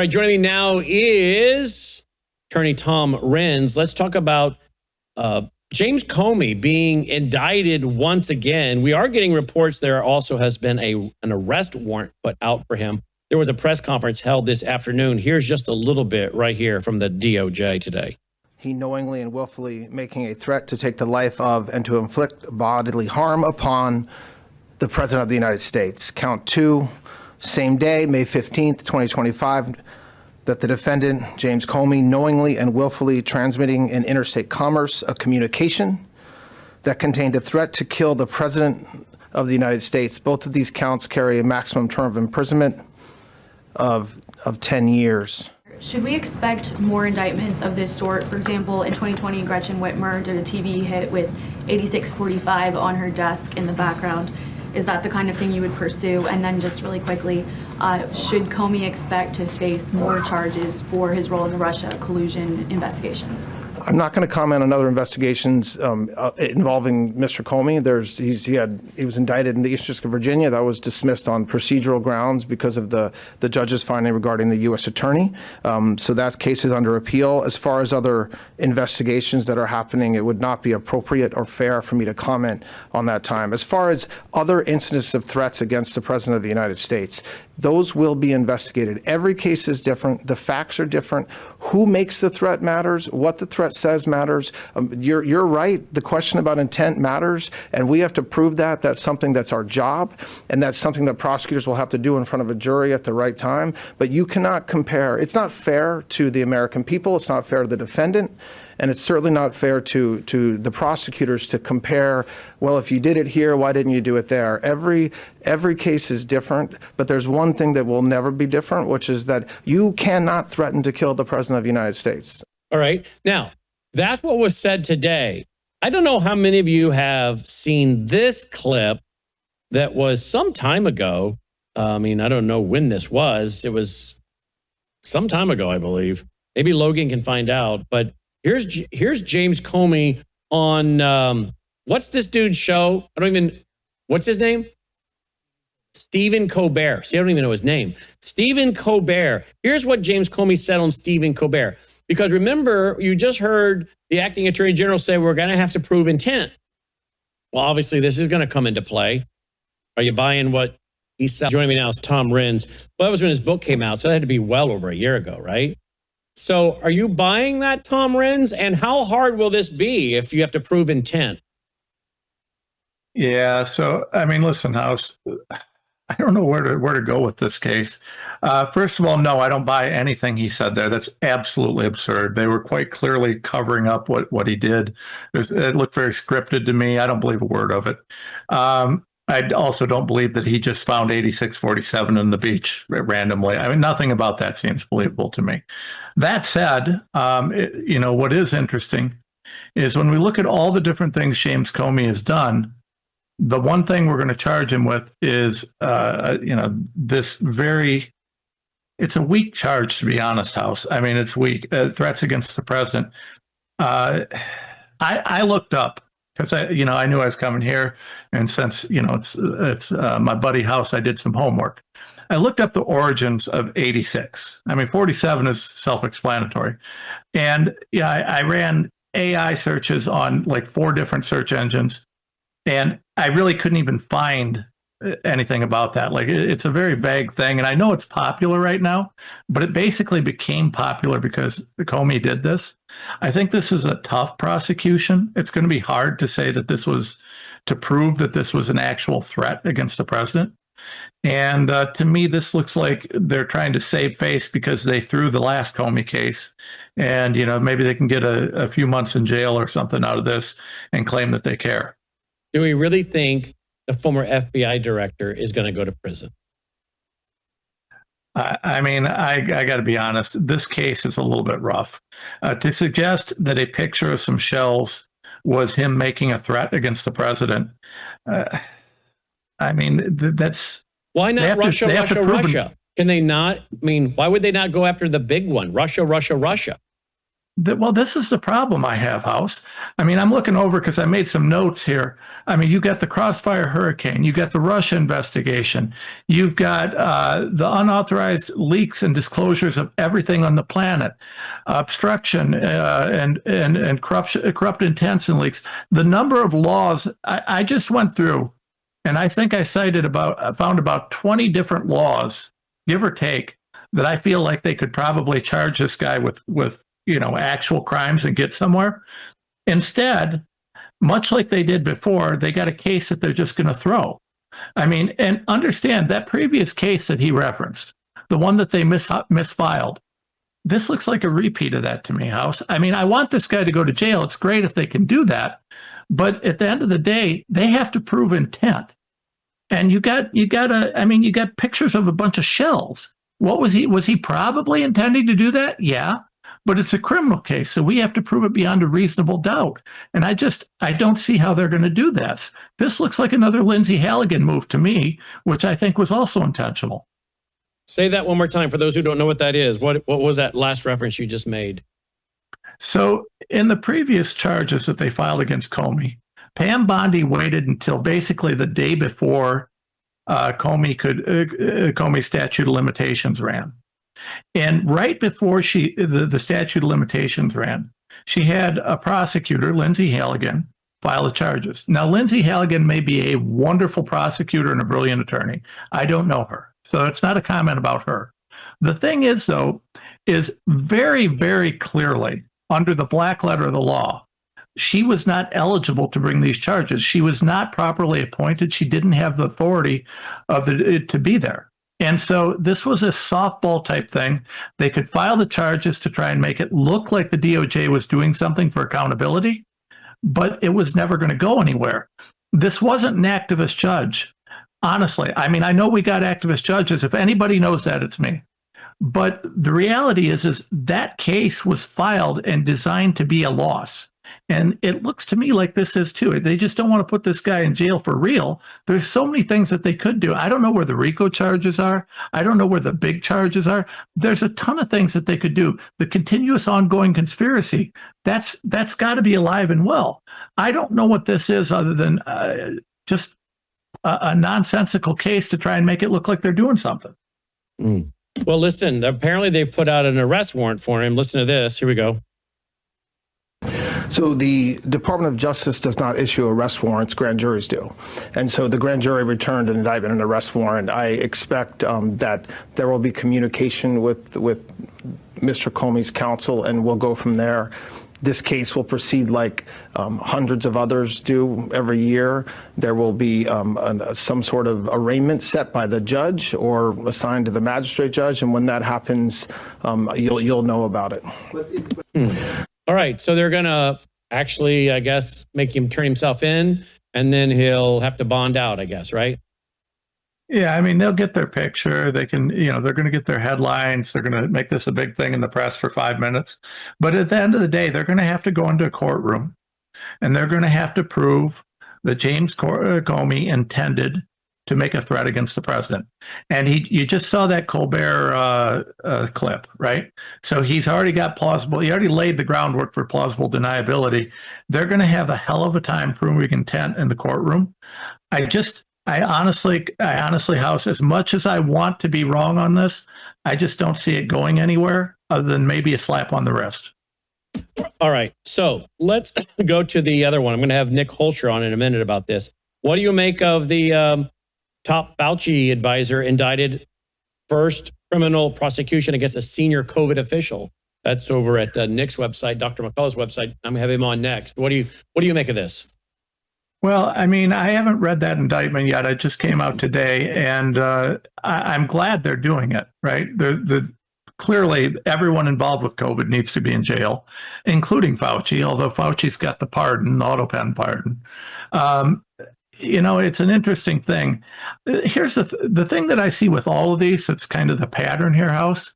All right, joining me now is attorney Tom Renz. Let's talk about James Comey being indicted once again. We are getting reports there also has been an arrest warrant put out for him. There was a press conference held this afternoon. Here's just a little bit right here from the DOJ today. He knowingly and willfully making a threat to take the life of and to inflict bodily harm upon the President of the United States. Count 2, same day, May 15th, 2025, that the defendant, James Comey, knowingly and willfully transmitting in interstate commerce a communication that contained a threat to kill the President of the United States. Both of these counts carry a maximum term of imprisonment of 10 years. Should we expect more indictments of this sort? For example, in 2020, Gretchen Whitmer did a TV hit with 8645 on her desk in the background. Is that the kind of thing you would pursue? And then just really quickly, should Comey expect to face more charges for his role in the Russia collusion investigations? I'm not going to comment on other investigations involving Mr. Comey. He was indicted in the Eastern District of Virginia. That was dismissed on procedural grounds because of the judge's finding regarding the U.S. attorney. So that case is under appeal. As far as other investigations that are happening, it would not be appropriate or fair for me to comment on that time. As far as other incidents of threats against the President of the United States, those will be investigated. Every case is different. The facts are different. Who makes the threat matters. What the threat says matters. You're right. The question about intent matters, and we have to prove that. That's something that's our job, and that's something that prosecutors will have to do in front of a jury at the right time. But you cannot compare. It's not fair to the American people. It's not fair to the defendant. And it's certainly not fair to the prosecutors to compare, well, if you did it here, why didn't you do it there? Every case is different, but there's one thing that will never be different, which is that you cannot threaten to kill the President of the United States. All right. Now, that's what was said today. I don't know how many of you have seen this clip that was some time ago. I don't know when this was. It was some time ago, I believe. Maybe Logan can find out, but here's James Comey on, what's this dude's show? What's his name? Stephen Colbert. See, I don't even know his name. Stephen Colbert. Here's what James Comey said on Stephen Colbert. Because remember, you just heard the acting attorney general say we're going to have to prove intent. Well, obviously, this is going to come into play. Are you buying what he said? Joining me now is Tom Renz. Well, that was when his book came out, so that had to be well over a year ago, right? So are you buying that, Tom Renz? And how hard will this be if you have to prove intent? Yeah. So, listen, House, I don't know where to go with this case. First of all, no, I don't buy anything he said there. That's absolutely absurd. They were quite clearly covering up what he did. It looked very scripted to me. I don't believe a word of it. I also don't believe that he just found 8647 on the beach randomly. Nothing about that seems believable to me. That said, what is interesting is when we look at all the different things James Comey has done, the one thing we're going to charge him with is, it's a weak charge, to be honest, House. It's weak. Threats against the president. I looked up, because I knew I was coming here, and since it's my buddy House, I did some homework. I looked up the origins of 86. 47 is self-explanatory, and I ran AI searches on like 4 different search engines, and I really couldn't even find anything about that. Like it's a very vague thing, and I know it's popular right now, but it basically became popular because Comey did this. I think this is a tough prosecution. It's going to be hard to say that to prove that this was an actual threat against the president. And to me, this looks like they're trying to save face because they threw the last Comey case, and maybe they can get a few months in jail or something out of this and claim that they care. Do we really think the former FBI director is going to go to prison? I got to be honest. This case is a little bit rough. To suggest that a picture of some shells was him making a threat against the president, that's... Why not Russia? Can they not? Why would they not go after the big one? Russia. Well, this is the problem I have, House. I mean, I'm looking over because I made some notes here. I mean, you got the Crossfire Hurricane, you got the Russia investigation, you've got the unauthorized leaks and disclosures of everything on the planet, obstruction and corrupt intents and leaks. The number of laws I just went through, and I think I found about 20 different laws, give or take, that I feel like they could probably charge this guy with actual crimes and get somewhere. Instead, much like they did before, they got a case that they're just going to throw. I mean, and understand that previous case that he referenced, the one that they misfiled, this looks like a repeat of that to me, House. I mean, I want this guy to go to jail. It's great if they can do that. But at the end of the day, they have to prove intent. And you got pictures of a bunch of shells. What was he probably intending to do that? Yeah. But it's a criminal case, so we have to prove it beyond a reasonable doubt. And I don't see how they're going to do this. This looks like another Lindsay Halligan move to me, which I think was also intentional. Say that one more time for those who don't know what that is. What was that last reference you just made? So in the previous charges that they filed against Comey, Pam Bondi waited until basically the day before Comey's statute of limitations ran. And right before the statute of limitations ran, she had a prosecutor, Lindsay Halligan, file the charges. Now, Lindsay Halligan may be a wonderful prosecutor and a brilliant attorney. I don't know her, so it's not a comment about her. The thing is, though, is very, very clearly under the black letter of the law, she was not eligible to bring these charges. She was not properly appointed. She didn't have the authority to be there. And so this was a softball type thing. They could file the charges to try and make it look like the DOJ was doing something for accountability, but it was never going to go anywhere. This wasn't an activist judge. Honestly, I mean, I know we got activist judges. If anybody knows that, it's me. But the reality is that case was filed and designed to be a loss. And it looks to me like this is too. They just don't want to put this guy in jail for real. There's so many things that they could do. I don't know where the RICO charges are. I don't know where the big charges are. There's a ton of things that they could do. The continuous ongoing conspiracy, that's got to be alive and well. I don't know what this is other than just a nonsensical case to try and make it look like they're doing something. Mm. Well, listen, apparently they put out an arrest warrant for him. Listen to this. Here we go. So the Department of Justice does not issue arrest warrants, grand juries do. And so the grand jury returned an indictment and arrest warrant. I expect that there will be communication with Mr. Comey's counsel, and we'll go from there. This case will proceed like hundreds of others do every year. There will be some sort of arraignment set by the judge or assigned to the magistrate judge, and when that happens, you'll know about it. All right, so they're going to actually, I guess, make him turn himself in, and then he'll have to bond out, I guess, right? Yeah, I mean, they'll get their picture. They can, they're going to get their headlines. They're going to make this a big thing in the press for 5 minutes. But at the end of the day, they're going to have to go into a courtroom, and they're going to have to prove that James Comey intended to make a threat against the president. And you just saw that Colbert clip, right? So he's already got he already laid the groundwork for plausible deniability. They're going to have a hell of a time proving intent in the courtroom. I honestly, House, as much as I want to be wrong on this, I just don't see it going anywhere other than maybe a slap on the wrist. All right. So let's go to the other one. I'm going to have Nick Holscher on in a minute about this. What do you make of the top Fauci advisor indicted first criminal prosecution against a senior COVID official? That's over at Nick's website, Dr. McCullough's website. I'm going to have him on next. What do you make of this? Well, I mean, I haven't read that indictment yet. It just came out today, and I'm glad they're doing it, right? Clearly, everyone involved with COVID needs to be in jail, including Fauci, although Fauci's got the pardon, auto pen pardon. It's an interesting thing. Here's the thing that I see with all of these, that's kind of the pattern here, House,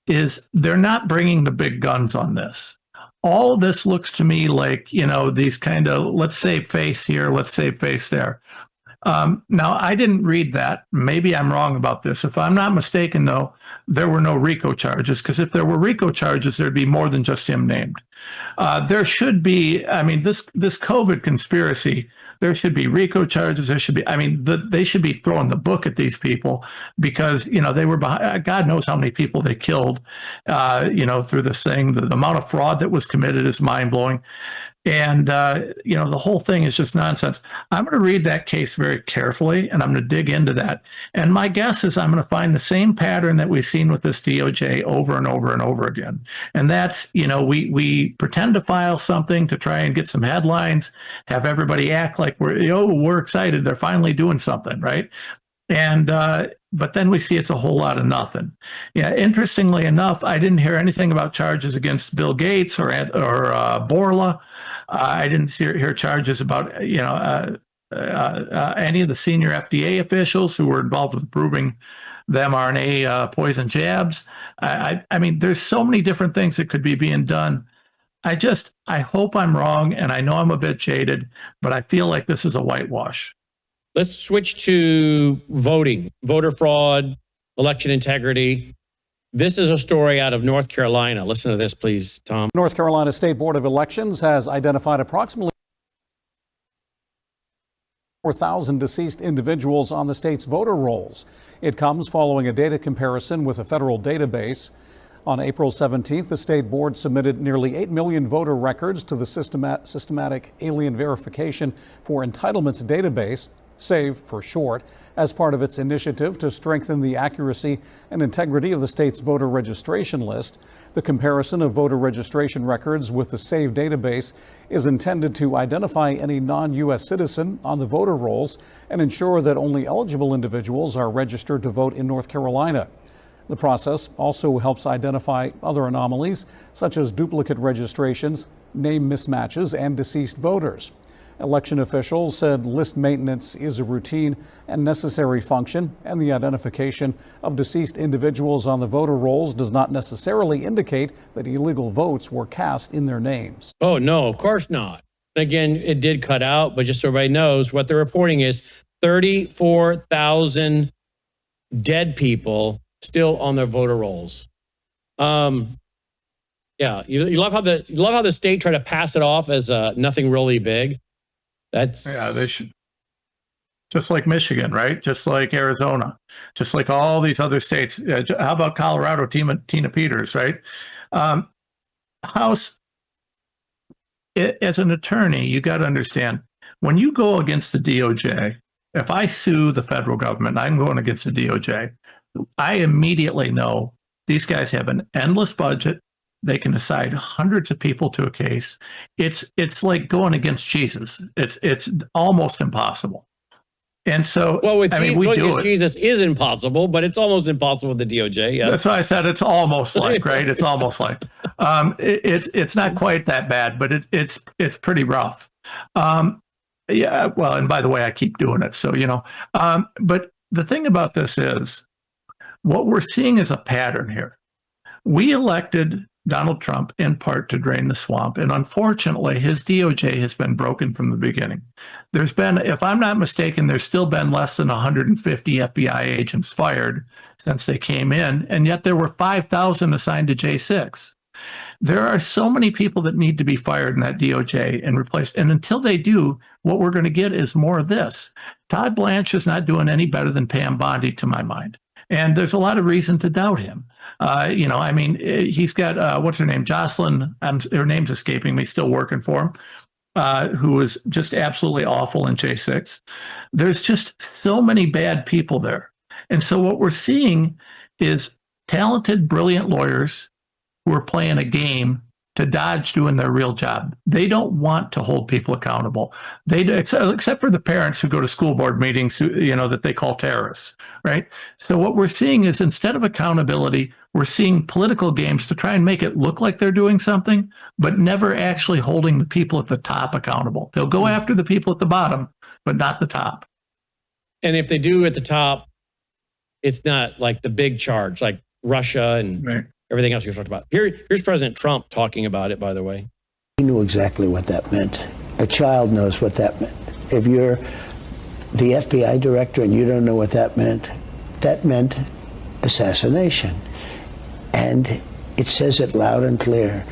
is they're not bringing the big guns on this. All of this looks to me like, these kind of, let's save face here, let's save face there. Now, I didn't read that. Maybe I'm wrong about this. If I'm not mistaken, though, there were no RICO charges, because if there were RICO charges, there'd be more than just him named. There should be, I mean, this COVID conspiracy, there should be RICO charges. There should be, I mean, they should be throwing the book at these people, because, you know, they were behind, God knows how many people they killed, you know, through this thing. The amount of fraud that was committed is mind blowing. And, you know, the whole thing is just nonsense. I'm going to read that case very carefully, and I'm going to dig into that. And my guess is I'm going to find the same pattern that we've seen with this DOJ over and over and over again. And that's, you know, we pretend to file something to try and get some headlines, have everybody act like we're excited. They're finally doing something, right? And, but then we see it's a whole lot of nothing. Yeah. Interestingly enough, I didn't hear anything about charges against Bill Gates or Borla. I didn't hear charges about, you know, any of the senior FDA officials who were involved with approving the mRNA poison jabs. I mean, there's so many different things that could be being done. I hope I'm wrong, and I know I'm a bit jaded, but I feel like this is a whitewash. Let's switch to voting, voter fraud, election integrity. This is a story out of North Carolina. Listen to this, please, Tom. North Carolina State Board of Elections has identified approximately 4,000 deceased individuals on the state's voter rolls. It comes following a data comparison with a federal database. On April 17th, the state board submitted nearly 8 million voter records to the Systematic Alien Verification for Entitlements database, SAVE for short, as part of its initiative to strengthen the accuracy and integrity of the state's voter registration list. The comparison of voter registration records with the SAVE database is intended to identify any non-U.S. citizen on the voter rolls and ensure that only eligible individuals are registered to vote in North Carolina. The process also helps identify other anomalies, such as duplicate registrations, name mismatches, and deceased voters. Election officials said list maintenance is a routine and necessary function, and the identification of deceased individuals on the voter rolls does not necessarily indicate that illegal votes were cast in their names. Oh, no, of course not. Again, it did cut out, but just so everybody knows, what they're reporting is 34,000 dead people still on their voter rolls. Yeah, you love how the state tried to pass it off as nothing really big. Yeah, they should. Just like Michigan, right? Just like Arizona, just like all these other states. How about Colorado, Tina Peters, right? House, as an attorney, you got to understand, when you go against the DOJ, if I sue the federal government, I'm going against the DOJ, I immediately know these guys have an endless budget. They can assign hundreds of people to a case. It's like going against Jesus. It's almost impossible. And so, well, with going against Jesus is impossible, but it's almost impossible with the DOJ. Yes. That's why I said it's almost like, right? It's almost like. It's not quite that bad, but it's pretty rough. Yeah. Well, and by the way, I keep doing it, so you know. But the thing about this is, what we're seeing is a pattern here. We elected Donald Trump in part to drain the swamp, and unfortunately, his DOJ has been broken from the beginning. There's been, if I'm not mistaken, there's still been less than 150 FBI agents fired since they came in, and yet there were 5,000 assigned to J6. There are so many people that need to be fired in that DOJ and replaced, and until they do, what we're going to get is more of this. Todd Blanche is not doing any better than Pam Bondi, to my mind. And there's a lot of reason to doubt him. You know, I mean, he's got, what's her name? Jocelyn, her name's escaping me, still working for him, who is just absolutely awful in J6. There's just so many bad people there. And so what we're seeing is talented, brilliant lawyers who are playing a game to dodge doing their real job. They don't want to hold people accountable. They do, except for the parents who go to school board meetings, who, you know, that they call terrorists, right? So what we're seeing is, instead of accountability, we're seeing political games to try and make it look like they're doing something, but never actually holding the people at the top accountable. They'll go after the people at the bottom, but not the top. And if they do at the top, it's not like the big charge, like Russia and right. Everything else we've talked about. Here's President Trump talking about it, by the way. He knew exactly what that meant. A child knows what that meant. If you're the FBI director, and you don't know what that meant? That meant assassination. And it says it loud and clear.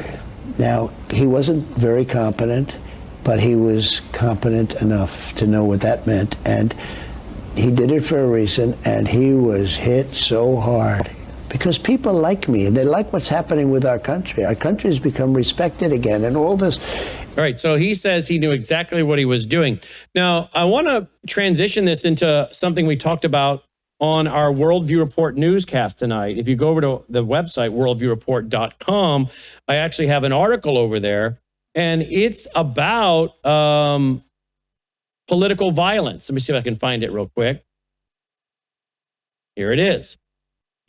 Now, he wasn't very competent, but he was competent enough to know what that meant. And he did it for a reason, and he was hit so hard. Because people like me, and they like what's happening with our country. Our country has become respected again, and all this. All right, so he says he knew exactly what he was doing. Now, I want to transition this into something we talked about on our Worldview Report newscast tonight. If you go over to the website, worldviewreport.com, I actually have an article over there, and it's about political violence. Let me see if I can find it real quick. Here it is.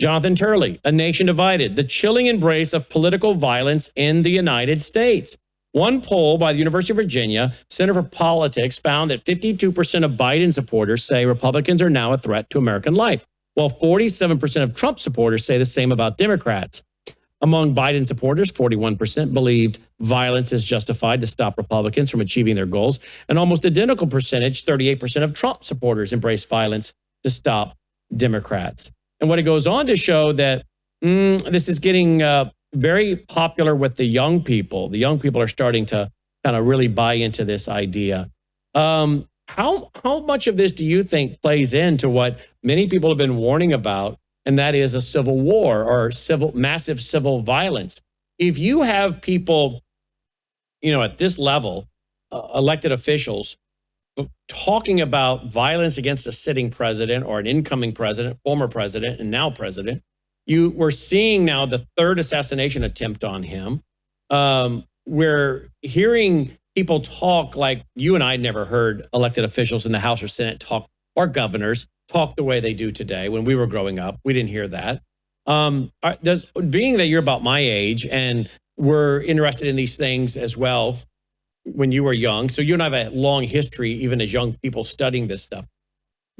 Jonathan Turley, A Nation Divided, the chilling embrace of political violence in the United States. One poll by the University of Virginia Center for Politics found that 52% of Biden supporters say Republicans are now a threat to American life, while 47% of Trump supporters say the same about Democrats. Among Biden supporters, 41% believed violence is justified to stop Republicans from achieving their goals. An almost identical percentage, 38% of Trump supporters embrace violence to stop Democrats. And what it goes on to show that this is getting very popular with the young people. The young people are starting to kind of really buy into this idea. How much of this do you think plays into what many people have been warning about, and that is a civil war or massive civil violence? If you have people, at this level, elected officials, talking about violence against a sitting president or an incoming president, former president, and now president, we're seeing now the third assassination attempt on him. We're hearing people talk like you and I never heard elected officials in the House or Senate talk, or governors talk the way they do today. When we were growing up, we didn't hear that. Being that you're about my age and we're interested in these things as well when you were young, so you and I have a long history, even as young people, studying this stuff.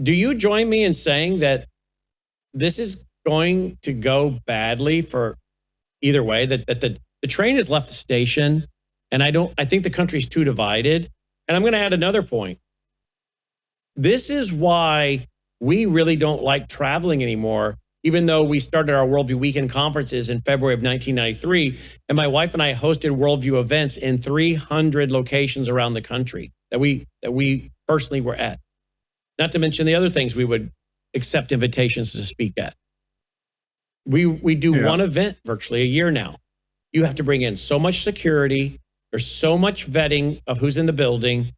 Do you join me in saying that this is going to go badly for either way, that the train has left the station, and I think the country's too divided? And I'm going to add another point. This is why we really don't like traveling anymore, even though we started our Worldview Weekend conferences in February of 1993, and my wife and I hosted Worldview events in 300 locations around the country that we personally were at. Not to mention the other things we would accept invitations to speak at. We do one event virtually a year now. You have to bring in so much security. There's so much vetting of who's in the building.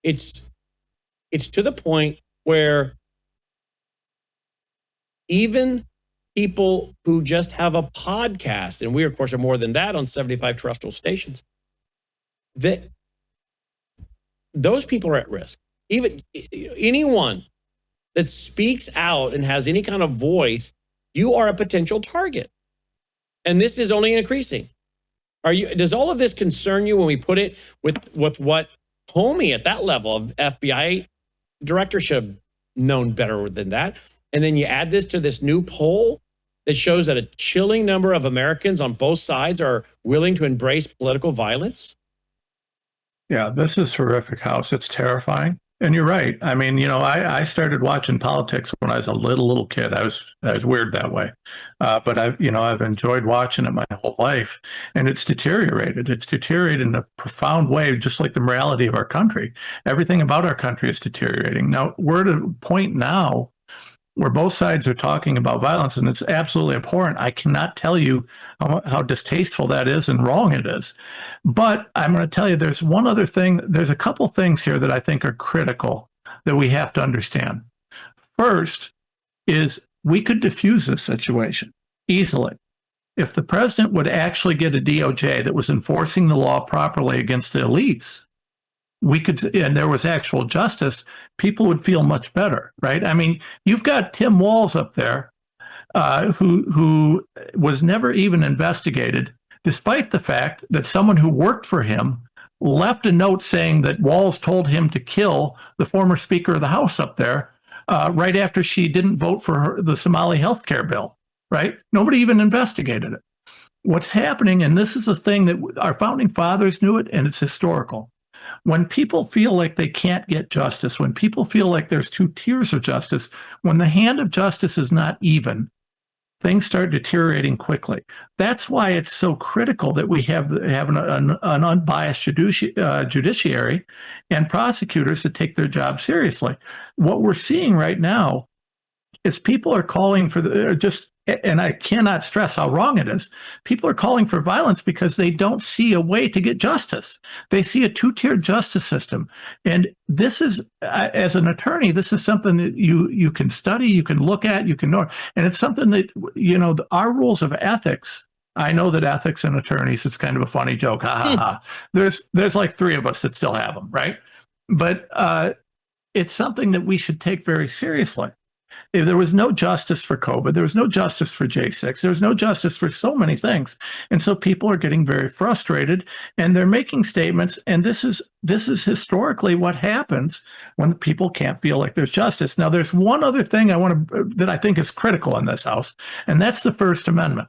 It's to the point where even people who just have a podcast, and we, of course, are more than that on 75 terrestrial stations, that those people are at risk. Even anyone that speaks out and has any kind of voice, you are a potential target. And this is only increasing. Does all of this concern you when we put it with what Comey at that level of FBI director should have known better than that? And then you add this to this new poll that shows that a chilling number of Americans on both sides are willing to embrace political violence? Yeah, this is horrific, House. It's terrifying. And you're right. I mean, I started watching politics when I was a little kid. I was weird that way. But I've enjoyed watching it my whole life, and it's deteriorated. It's deteriorated in a profound way, just like the morality of our country. Everything about our country is deteriorating. Now, we're at a point now where both sides are talking about violence, and it's absolutely abhorrent. I cannot tell you how distasteful that is and wrong it is. But I'm going to tell you, there's one other thing. There's a couple things here that I think are critical that we have to understand. First is we could diffuse this situation easily. If the president would actually get a DOJ that was enforcing the law properly against the elites, and there was actual justice, people would feel much better, right? I mean, you've got Tim Walz up there, who was never even investigated, despite the fact that someone who worked for him left a note saying that Walz told him to kill the former Speaker of the House up there right after she didn't vote for the Somali health care bill, right? Nobody even investigated it. What's happening, and this is a thing that our founding fathers knew it, and it's historical. When people feel like they can't get justice, when people feel like there's two tiers of justice, when the hand of justice is not even, things start deteriorating quickly. That's why it's so critical that we have an unbiased judiciary and prosecutors that take their job seriously. What we're seeing right now is people are calling for and I cannot stress how wrong it is. People are calling for violence because they don't see a way to get justice. They see a two-tiered justice system. And this is, as an attorney, this is something that you can study, you can look at, you can know. And it's something that, our rules of ethics, I know that ethics and attorneys, it's kind of a funny joke. Ha ha ha. There's like three of us that still have them, right? But it's something that we should take very seriously. If there was no justice for COVID, there was no justice for J6, there was no justice for so many things. And so people are getting very frustrated and they're making statements. And this is historically what happens when people can't feel like there's justice. Now, there's one other thing that I think is critical in this House, and that's the First Amendment.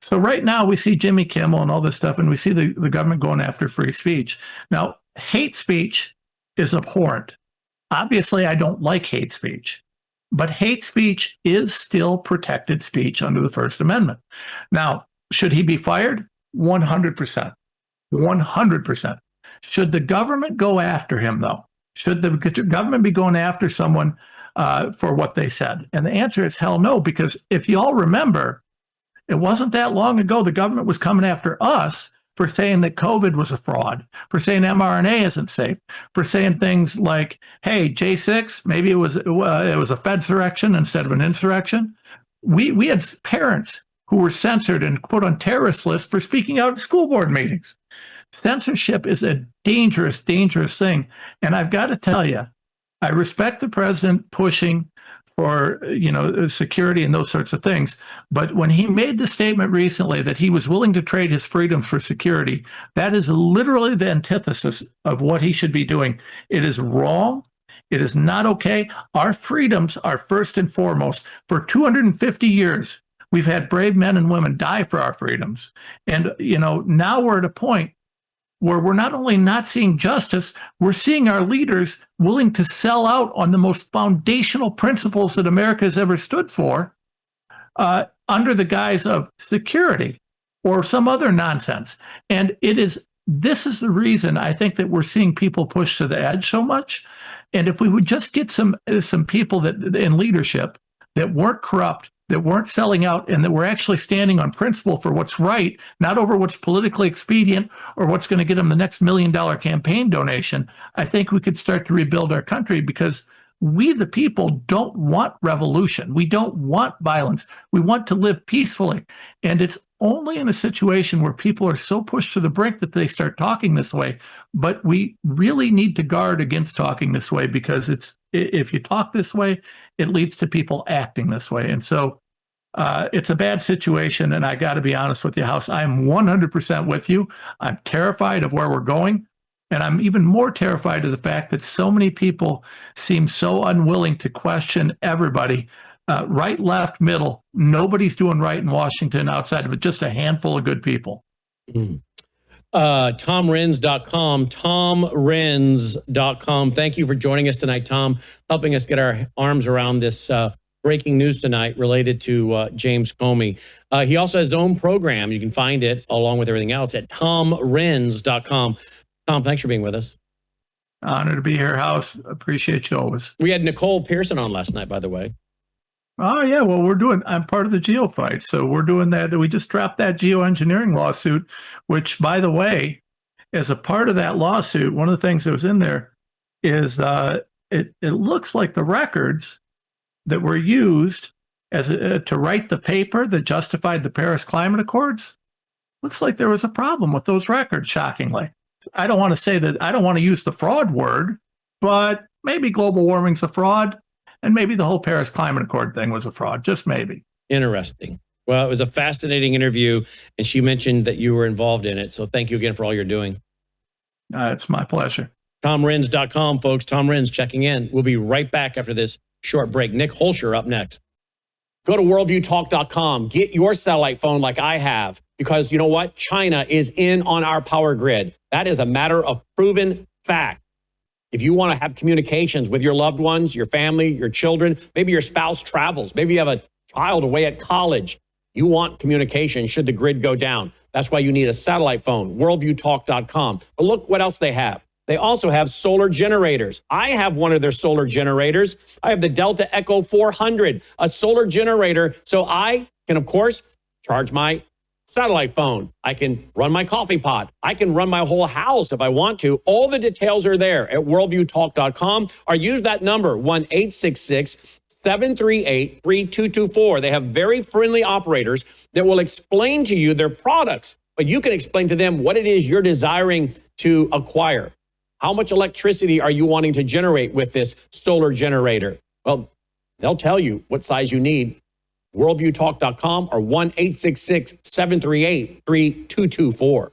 So right now we see Jimmy Kimmel and all this stuff, and we see the government going after free speech. Now, hate speech is abhorrent. Obviously, I don't like hate speech. But hate speech is still protected speech under the First Amendment. Now, should he be fired? 100%. 100%. Should the government go after him, though? Should the government be going after someone for what they said? And the answer is hell no, because if you all remember, it wasn't that long ago the government was coming after us for saying that COVID was a fraud, for saying mRNA isn't safe, for saying things like, hey, J6, maybe it was a Fedsurrection instead of an insurrection. We had parents who were censored and put on terrorist lists for speaking out at school board meetings. Censorship is a dangerous, dangerous thing. And I've got to tell you, I respect the president pushing for security and those sorts of things. But when he made the statement recently that he was willing to trade his freedoms for security, that is literally the antithesis of what he should be doing. It is wrong. It is not okay. Our freedoms are first and foremost. For 250 years, we've had brave men and women die for our freedoms. And, now we're at a point where we're not only not seeing justice, we're seeing our leaders willing to sell out on the most foundational principles that America has ever stood for under the guise of security or some other nonsense. And this is the reason I think that we're seeing people push to the edge so much. And if we would just get some people that in leadership that weren't corrupt, that weren't selling out, and that were actually standing on principle for what's right, not over what's politically expedient or what's going to get them the next $1 million campaign donation, I think we could start to rebuild our country, because we, the people, don't want revolution. We don't want violence. We want to live peacefully. And it's only in a situation where people are so pushed to the brink that they start talking this way. But we really need to guard against talking this way, because if you talk this way, it leads to people acting this way. And so it's a bad situation. And I got to be honest with you, House, I am 100% with you. I'm terrified of where we're going. And I'm even more terrified of the fact that so many people seem so unwilling to question everybody, right, left, middle. Nobody's doing right in Washington outside of it, just a handful of good people. TomRenz.com, TomRenz.com. Thank you for joining us tonight, Tom, helping us get our arms around this breaking news tonight related to James Comey. He also has his own program. You can find it along with everything else at TomRenz.com. Tom, thanks for being with us. Honor to be here, House. Appreciate you always. We had Nicole Pearson on last night, by the way. Oh, yeah. Well, I'm part of the geofight. So we're doing that. We just dropped that geoengineering lawsuit, which, by the way, as a part of that lawsuit, one of the things that was in there is it looks like the records that were used to write the paper that justified the Paris Climate Accords, looks like there was a problem with those records, shockingly. I don't want to say that, I don't want to use the fraud word, but maybe global warming's a fraud, and maybe the whole Paris Climate Accord thing was a fraud, just maybe. Interesting. Well, it was a fascinating interview, and she mentioned that you were involved in it. So thank you again for all you're doing. It's my pleasure. TomRenz.com, folks. Tom Renz checking in. We'll be right back after this short break. Nick Holscher up next. Go to worldviewtalk.com. Get your satellite phone like I have, because you know what? China is in on our power grid. That is a matter of proven fact. If you want to have communications with your loved ones, your family, your children, maybe your spouse travels, maybe you have a child away at college, you want communication should the grid go down. That's why you need a satellite phone, worldviewtalk.com. But look what else they have. They also have solar generators. I have one of their solar generators. I have the Delta Echo 400, a solar generator. So I can, of course, charge my satellite phone. I can run my coffee pot. I can run my whole house if I want to. All the details are there at worldviewtalk.com, or use that number, 1-866-738-3224. They have very friendly operators that will explain to you their products, but you can explain to them what it is you're desiring to acquire. How much electricity are you wanting to generate with this solar generator? Well, they'll tell you what size you need. Worldviewtalk.com or 1-866-738-3224.